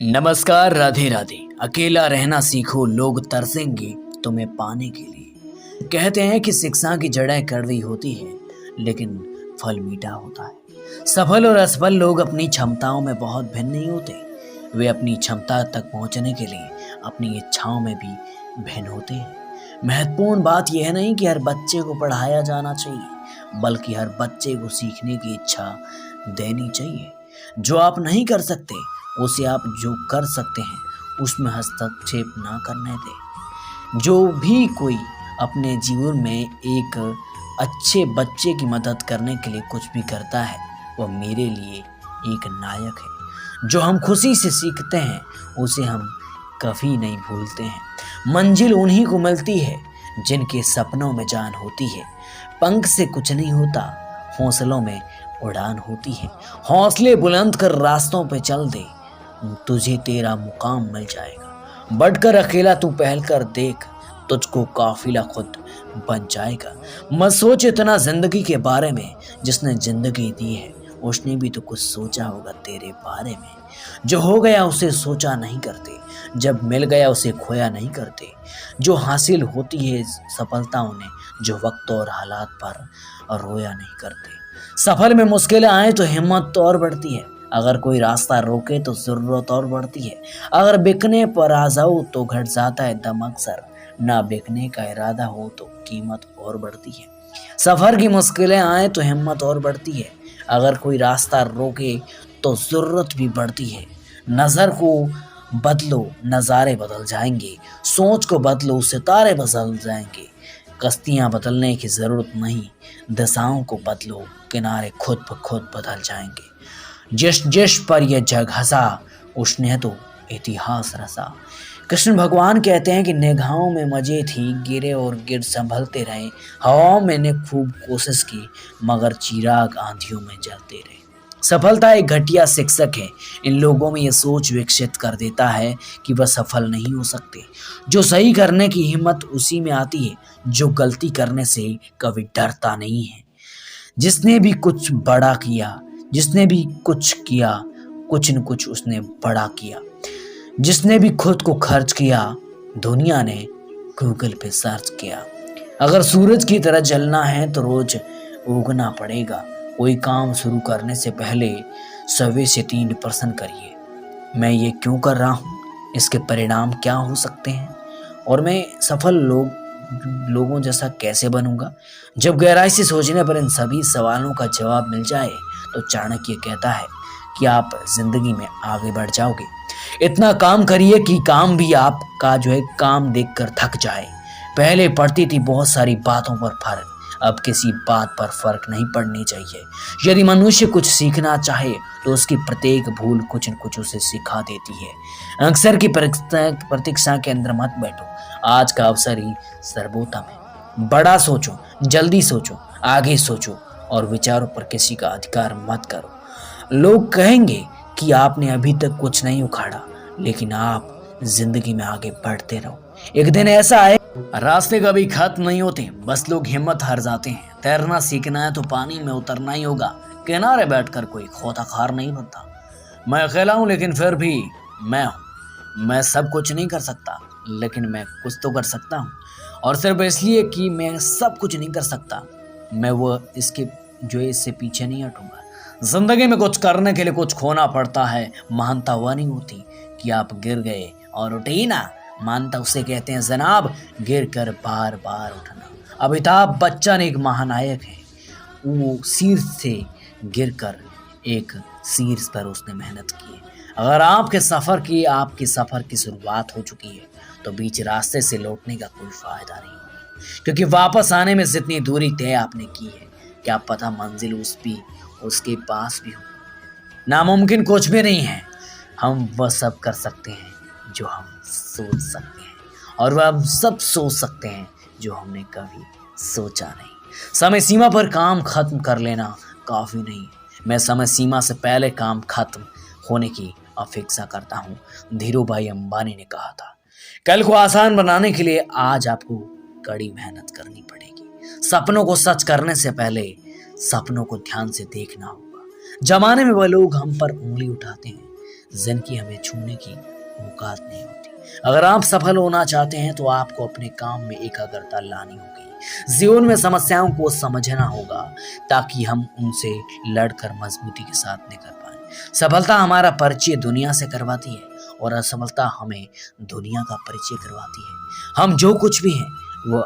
नमस्कार, राधे राधे। अकेला रहना सीखो, लोग तरसेंगे तुम्हें पाने के लिए। कहते हैं कि शिक्षा की जड़ें कड़वी होती है लेकिन फल मीठा होता है। सफल और असफल लोग अपनी क्षमताओं में बहुत भिन्न नहीं होते। वे अपनी क्षमता तक पहुंचने के लिए अपनी इच्छाओं में भी भिन्न होते हैं। महत्वपूर्ण बात यह नहीं कि हर बच्चे को पढ़ाया जाना चाहिए, बल्कि हर बच्चे को सीखने की इच्छा देनी चाहिए। जो आप नहीं कर सकते उसे आप जो कर सकते हैं उसमें हस्तक्षेप ना करने दें। जो भी कोई अपने जीवन में एक अच्छे बच्चे की मदद करने के लिए कुछ भी करता है वह मेरे लिए एक नायक है। जो हम खुशी से सीखते हैं उसे हम कभी नहीं भूलते हैं। मंजिल उन्हीं को मिलती है जिनके सपनों में जान होती है। पंख से कुछ नहीं होता, हौसलों में उड़ान होती है। हौसले बुलंद कर रास्तों पे चल दे, तुझे तेरा मुकाम मिल जाएगा। बढ़कर अकेला तू पहल कर देख, तुझको काफिला खुद बन जाएगा। मत सोच इतना जिंदगी के बारे में, जिसने जिंदगी दी है उसने भी तो कुछ सोचा होगा तेरे बारे में। जो हो गया उसे सोचा नहीं करते, जब मिल गया उसे खोया नहीं करते। जो हासिल होती है सफलता उन्हें जो वक्त और हालात पर रोया नहीं करते। सफर में मुश्किलें आए तो हिम्मत तो और बढ़ती है। अगर कोई रास्ता रोके तो जरूरत और बढ़ती है। अगर बिकने पर आ जाओ तो घट जाता है दम अक्सर। ना बिकने का इरादा हो तो कीमत और बढ़ती है। सफर की मुश्किलें आए तो हिम्मत और बढ़ती है। अगर कोई रास्ता रोके तो जरूरत भी बढ़ती है। नजर को बदलो, नज़ारे बदल जाएंगे। सोच को बदलो, सितारे बदल जाएंगे। कश्तियां बदलने की जरूरत नहीं, दिशाओं को बदलो, किनारे खुद ब खुद बदल जाएंगे। जिस जिस पर यह जग हंसा उसने तो इतिहास रचा। कृष्ण भगवान कहते हैं कि निगाहों में मजे थी, गिरे और गिर संभलते रहे। हवाओं में ने खूब कोशिश की, मगर चिराग आंधियों में जलते रहे। सफलता एक घटिया शिक्षक है। इन लोगों में यह सोच विकसित कर देता है कि वह सफल नहीं हो सकते। जो सही करने की हिम्मत उसी में आती है जो गलती करने से कभी डरता नहीं है। जिसने भी कुछ बड़ा किया, जिसने भी कुछ किया, कुछ न कुछ उसने बड़ा किया। जिसने भी खुद को खर्च किया, दुनिया ने गूगल पे सर्च किया। अगर सूरज की तरह जलना है तो रोज उगना पड़ेगा। कोई काम शुरू करने से पहले 100 से 3% करिए। मैं ये क्यों कर रहा हूँ, इसके परिणाम क्या हो सकते हैं, और मैं सफल लोगों जैसा कैसे बनूंगा। जब गहराई से सोचने पर इन सभी सवालों का जवाब मिल जाए तो चाणक्य कहता है कि आप जिंदगी में आगे बढ़ जाओगे। इतना काम करिए कि काम भी आपका काम देखकर थक जाए। पहले पड़ती थी बहुत सारी बातों पर फर्क, अब किसी बात पर फर्क नहीं पड़नी चाहिए। यदि मनुष्य कुछ सीखना चाहे तो उसकी प्रत्येक भूल कुछ न कुछ उसे सिखा देती है। अक्सर की प्रतीक्षा के अंदर मत बैठो, आज का अवसर ही सर्वोत्तम है। बड़ा सोचो, जल्दी सोचो, आगे सोचो और विचारों पर किसी का अधिकार मत करो। लोग कहेंगे कि आपने अभी तक कुछ नहीं उखाड़ा, लेकिन आप जिंदगी में आगे बढ़ते रहो। एक दिन ऐसा आए, रास्ते कभी खत्म नहीं होते, बस लोग हिम्मत हार जाते हैं। तैरना सीखना है तो पानी में उतरना ही होगा। किनारे बैठकर कोई खोताखार नहीं बनता। मैं अकेला हूँ लेकिन फिर भी मैं हूँ। मैं सब कुछ नहीं कर सकता लेकिन मैं कुछ तो कर सकता हूँ, और सिर्फ इसलिए कि मैं सब कुछ नहीं कर सकता मैं इससे पीछे नहीं हटूंगा। जिंदगी में कुछ करने के लिए कुछ खोना पड़ता है। महानता वह नहीं होती कि आप गिर गए और उठे ही ना, मानता उसे कहते हैं जनाब गिर कर बार बार उठना। अमिताभ बच्चन एक महानायक है। वो शीर्ष से गिरकर एक शीर्ष पर उसने मेहनत की है। अगर आपके सफर की शुरुआत हो चुकी है तो बीच रास्ते से लौटने का कोई फायदा नहीं होगा, क्योंकि वापस आने में जितनी दूरी तय आपने की है क्या पता मंजिल उसके पास भी हो। नामुमकिन कुछ भी नहीं है। हम वह सब कर सकते हैं जो हम सोच सकते हैं, और वह हम सब सोच सकते हैं जो हमने कभी सोचा नहीं। समय सीमा पर काम खत्म कर लेना काफी नहीं। मैं समय सीमा से पहले काम खत्म होने की अपेक्षा करता हूँ। धीरूभाई अंबानी ने कहा था, कल को आसान बनाने के लिए आज आपको कड़ी मेहनत करनी पड़ेगी। सपनों को सच करने से पहले सपनों को ध्यान से देखना होगा। जमाने में वह लोग हम पर उंगली उठाते हैं जिनकी हमें छूने की औकात नहीं होती। अगर आप सफल होना चाहते हैं तो आपको अपने काम में एकाग्रता लानी होगी। जीवन में समस्याओं को समझना होगा ताकि हम उनसे लड़कर मजबूती के साथ निकल पाए। सफलता हमारा परिचय दुनिया से करवाती है और असफलता हमें दुनिया का परिचय करवाती है। हम जो कुछ भी हैं वो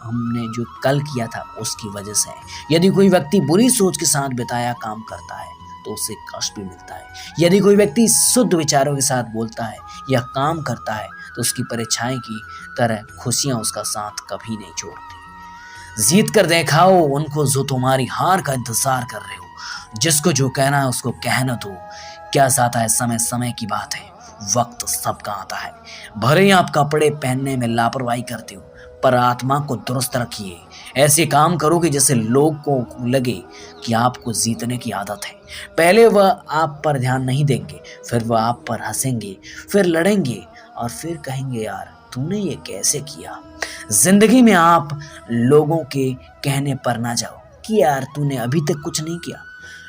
हमने जो कल किया था उसकी वजह से है। यदि कोई व्यक्ति बुरी सोच के साथ बिताया काम करता है तो उसे कष्ट भी मिलता है। यदि कोई व्यक्ति शुद्ध विचारों के साथ बोलता है या काम करता है तो उसकी परीक्षाएं की तरह खुशियां उसका साथ कभी नहीं छोड़ती। जीत कर दिखाओ उनको जो तुम्हारी हार का इंतजार कर रहे हो। जिसको जो कहना है उसको कहना दो। क्या जाता है समय समय की बात है, वक्त सबका आता है। भले ही आप कपड़े पहनने में लापरवाही करते हो पर आत्मा को दुरुस्त रखिए। ऐसे काम करोगे जैसे लोग को लगे कि आपको जीतने की आदत है। पहले वह आप पर ध्यान नहीं देंगे, फिर वह आप पर हंसेंगे, फिर लड़ेंगे और फिर कहेंगे यार तूने ये कैसे किया। जिंदगी में आप लोगों के कहने पर ना जाओ कि यार तूने अभी तक कुछ नहीं किया।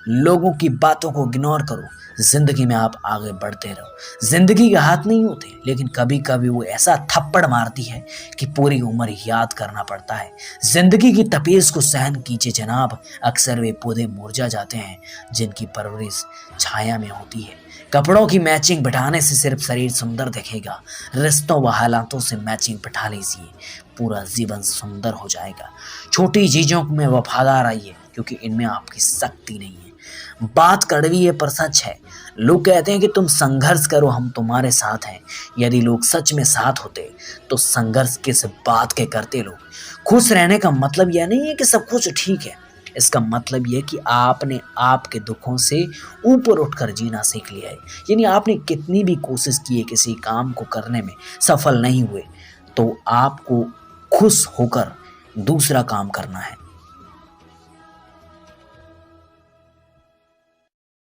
लोगों की बातों को इग्नोर करो। जिंदगी में आप आगे बढ़ते रहो। जिंदगी के हाथ नहीं होते लेकिन कभी कभी वो ऐसा थप्पड़ मारती है कि पूरी उम्र याद करना पड़ता है। जिंदगी की तपेश को सहन कीजिए जनाब। अक्सर वे पौधे मुरझा जाते हैं जिनकी परवरिश छाया में होती है। कपड़ों की मैचिंग बिठाने से सिर्फ शरीर सुंदर दिखेगा। रिश्तों व हालातों से मैचिंग बिठा लीजिए, पूरा जीवन सुंदर हो जाएगा। छोटी चीजों में वफादार आइए क्योंकि इनमें आपकी शक्ति नहीं है। बात कड़वी है पर सच है। लोग कहते हैं कि तुम संघर्ष करो हम तुम्हारे साथ हैं। यदि लोग सच में साथ होते तो संघर्ष किस बात के करते। लोग खुश रहने का मतलब यह नहीं है कि सब कुछ ठीक है। इसका मतलब यह कि आपने आपके दुखों से ऊपर उठकर जीना सीख लिया है। यानी आपने कितनी भी कोशिश की है किसी काम को करने में सफल नहीं हुए तो आपको खुश होकर दूसरा काम करना है।